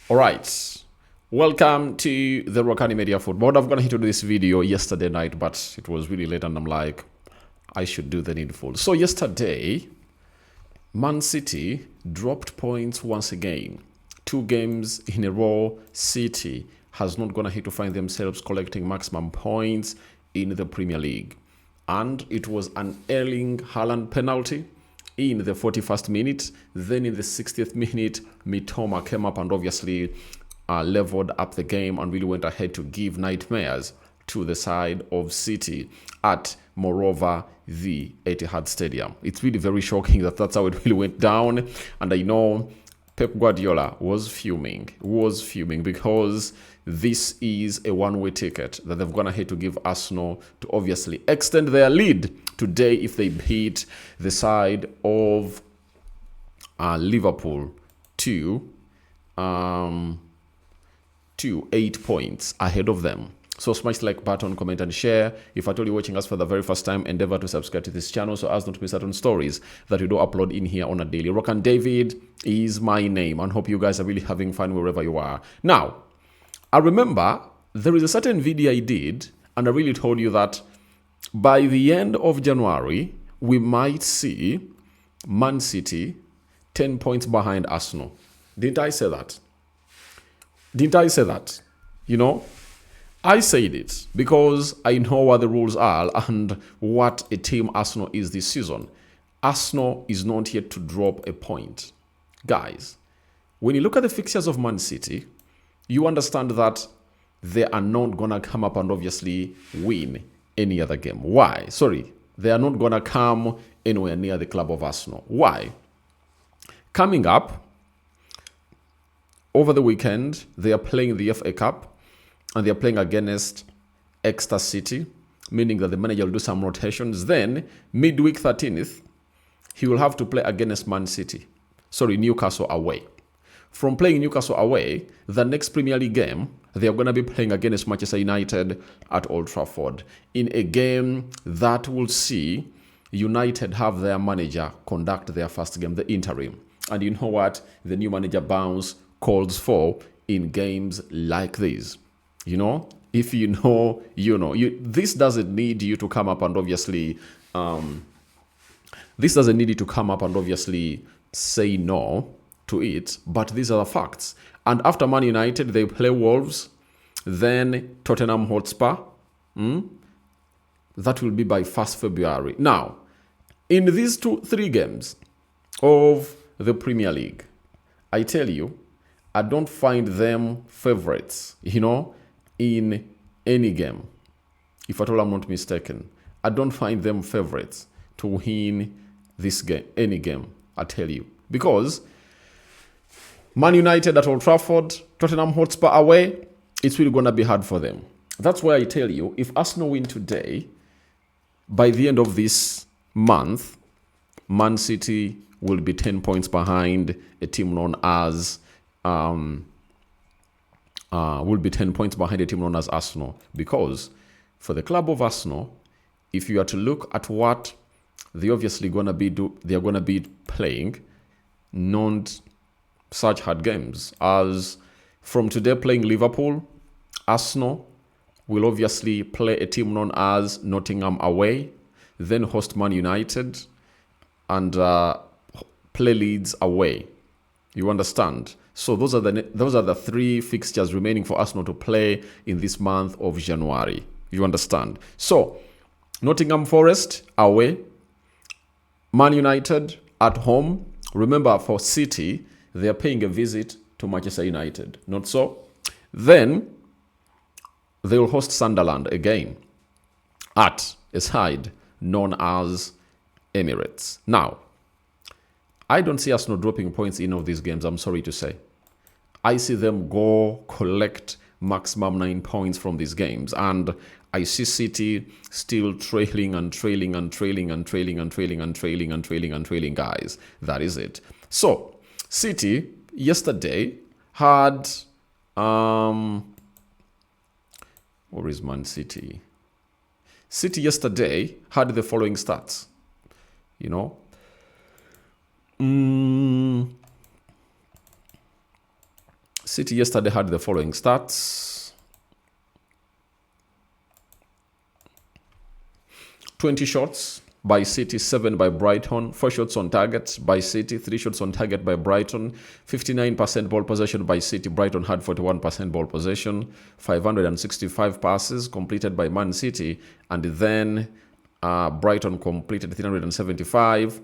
All right. Welcome to the Rokani Media Football. I've gone to do this video yesterday night, but it was really late and I'm like, I should do the needful. So yesterday, Man City dropped points once again. 2 games in a row, City has not gone ahead to find themselves collecting maximum points in the Premier League. And it was an Erling Haaland penalty in the 41st minute. Then in the 60th minute, Mitoma came up and obviously leveled up the game and really went ahead to give nightmares to the side of City at, moreover, the Etihad Stadium. It's really very shocking that that's how it really went down. And I know Pep Guardiola was fuming because this is a one-way ticket that they've gone ahead to give Arsenal to obviously extend their lead today if they beat the side of Liverpool to 8 points ahead of them. So smash the like button, comment and share. If at all you're watching us for the very first time, endeavor to subscribe to this channel so as not to miss out on stories that we do upload in here on a daily. Rokani David is my name and hope you guys are really having fun wherever you are. Now, I remember there is a certain video I did and I really told you that by the end of January, we might see Man City 10 points behind Arsenal. Didn't I say that? Didn't I say that? You know? I said it because I know what the rules are and what a team Arsenal is this season. Arsenal is not yet to drop a point. Guys, when you look at the fixtures of Man City, you understand that they are not going to come up and obviously win any other game. Why? Sorry, they are not going to come anywhere near the club of Arsenal. Why? Coming up, over the weekend, they are playing the FA Cup. And they're playing against Exeter City, meaning that the manager will do some rotations. Then, midweek 13th, he will have to play against Newcastle away. From playing Newcastle away, the next Premier League game, they are going to be playing against Manchester United at Old Trafford in a game that will see United have their manager conduct their first game, the interim. And you know what? The new manager bounce calls for in games like these. You know, if you know, you know. This doesn't need you to come up and obviously, say no to it. But these are the facts. And after Man United, they play Wolves, then Tottenham Hotspur. That will be by 1st February. Now, in these 3 games of the Premier League, I tell you, I don't find them favorites, in any game. If at all I'm not mistaken, I don't find them favorites to win this game, any game, I tell you. Because Man United at Old Trafford, Tottenham Hotspur away, it's really going to be hard for them. That's why I tell you, if Arsenal win today, by the end of this month, Man City will be 10 points behind a team known as Arsenal. Because for the club of Arsenal, if you are to look at what they obviously they're gonna be playing not such hard games as from today playing Liverpool. Arsenal will obviously play a team known as Nottingham away, then host Man United and play Leeds away. You understand? So those are the 3 fixtures remaining for Arsenal to play in this month of January. You understand? So Nottingham Forest away, Man United at home. Remember, for City, they are paying a visit to Manchester United. Not so? Then they will host Sunderland again at a side known as Emirates. Now, I don't see Arsenal dropping points in all of these games, I'm sorry to say. I see them go collect maximum 9 points from these games. And I see City still trailing, guys. That is it. So, City yesterday had... where is Man City? City yesterday had the following stats. City yesterday had the following stats. 20 shots by City, 7 by Brighton, 4 shots on target by City, 3 shots on target by Brighton, 59% ball possession by City. Brighton had 41% ball possession, 565 passes completed by Man City, and then Brighton completed 375,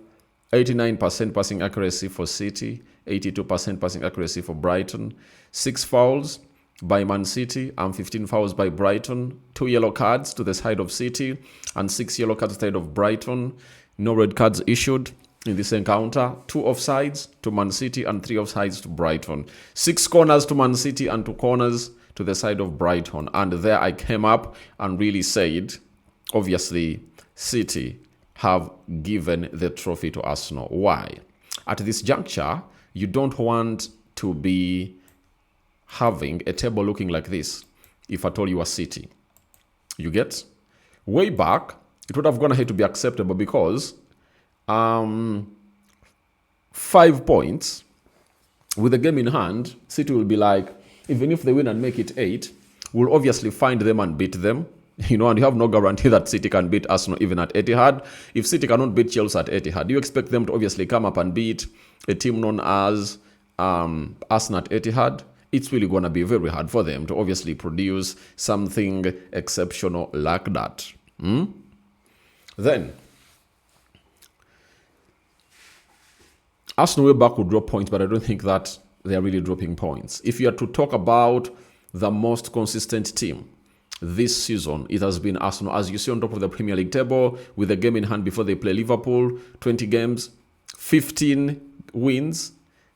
89% passing accuracy for City, 82% passing accuracy for Brighton, 6 fouls by Man City and 15 fouls by Brighton, 2 yellow cards to the side of City and 6 yellow cards to the side of Brighton. No red cards issued in this encounter. 2 offsides to Man City and 3 offsides to Brighton. 6 corners to Man City and 2 corners to the side of Brighton. And there I came up and really said, obviously, City have given the trophy to Arsenal. Why? At this juncture, you don't want to be having a table looking like this if at all you are City. You get? Way back, it would have gone ahead to be acceptable because 5 points with the game in hand, City will be like, even if they win and make it 8, we'll obviously find them and beat them. You know, and you have no guarantee that City can beat Arsenal even at Etihad. If City cannot beat Chelsea at Etihad, you expect them to obviously come up and beat a team known as Arsenal at Etihad. It's really going to be very hard for them to obviously produce something exceptional like that. Then, Arsenal way back would drop points, but I don't think that they are really dropping points. If you are to talk about the most consistent team this season, it has been Arsenal. As you see on top of the Premier League table, with a game in hand before they play Liverpool, 20 games, 15 wins,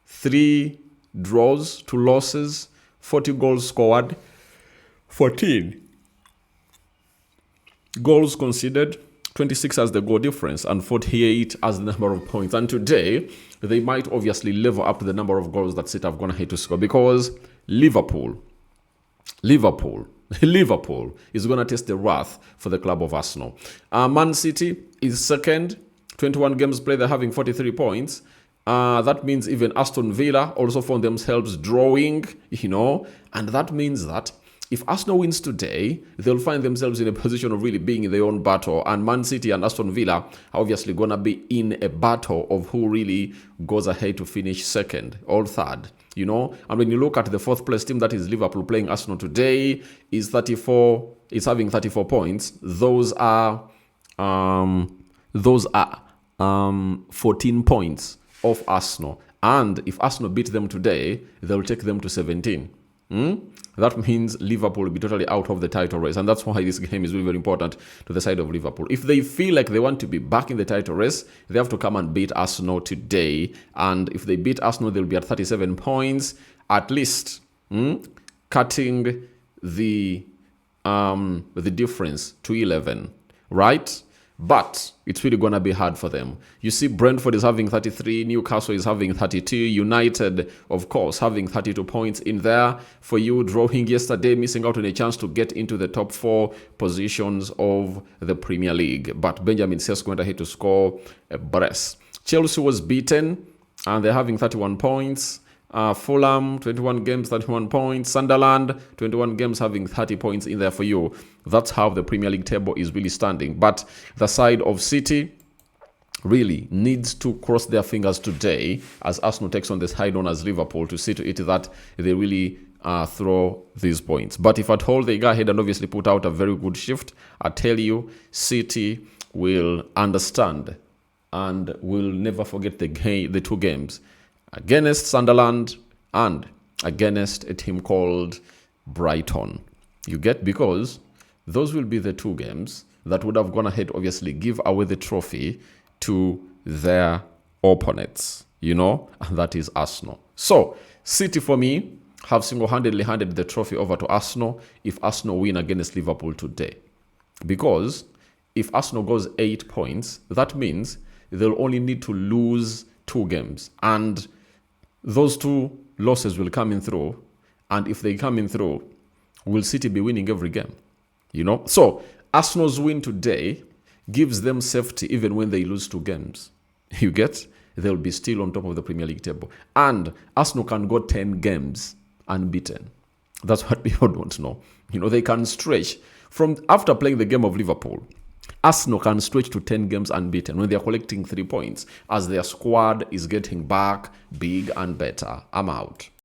3 draws, 2 losses, 40 goals scored, 14 goals conceded, 26 as the goal difference, and 48 as the number of points. And today, they might obviously level up to the number of goals that City have gone ahead to score, because Liverpool is going to test the wrath for the club of Arsenal. Man City is second, 21 games played, they're having 43 points. That means even Aston Villa also found themselves drawing, and that means that if Arsenal wins today, they'll find themselves in a position of really being in their own battle. And Man City and Aston Villa are obviously going to be in a battle of who really goes ahead to finish second or third. And when you look at the 4th place team, that is Liverpool, playing Arsenal today, is having 34 points. Those are 14 points of Arsenal. And if Arsenal beat them today, they'll take them to 17. That means Liverpool will be totally out of the title race. And that's why this game is really very important to the side of Liverpool. If they feel like they want to be back in the title race, they have to come and beat Arsenal today. And if they beat Arsenal, they'll be at 37 points, at least, cutting the difference to 11, right? But it's really going to be hard for them. You see, Brentford is having 33, Newcastle is having 32, United, of course, having 32 points in there. For you, drawing yesterday, missing out on a chance to get into the top 4 positions of the Premier League. But Benjamin Sesko went ahead to score a brace. Chelsea was beaten, and they're having 31 points. Fulham, 21 games, 31 points. Sunderland, 21 games, having 30 points in there for you. That's how the Premier League table is really standing. But the side of City really needs to cross their fingers today as Arsenal takes on the side known as Liverpool to see to it that they really throw these points. But if at all they go ahead and obviously put out a very good shift, I tell you, City will understand and will never forget the 2 games against Sunderland and against a team called Brighton. You get? Because those will be the 2 games that would have gone ahead, obviously, give away the trophy to their opponents, and that is Arsenal. So, City, for me, have single-handedly handed the trophy over to Arsenal if Arsenal win against Liverpool today. Because if Arsenal goes 8 points, that means they'll only need to lose 2 games. And those 2 losses will come in through. And if they come in through, will City be winning every game? So Arsenal's win today gives them safety even when they lose 2 games. You get? They'll be still on top of the Premier League table. And Arsenal can go 10 games unbeaten. That's what people don't know. They can stretch from after playing the game of Liverpool. Arsenal can stretch to 10 games unbeaten when they are collecting 3 points as their squad is getting back big and better. I'm out.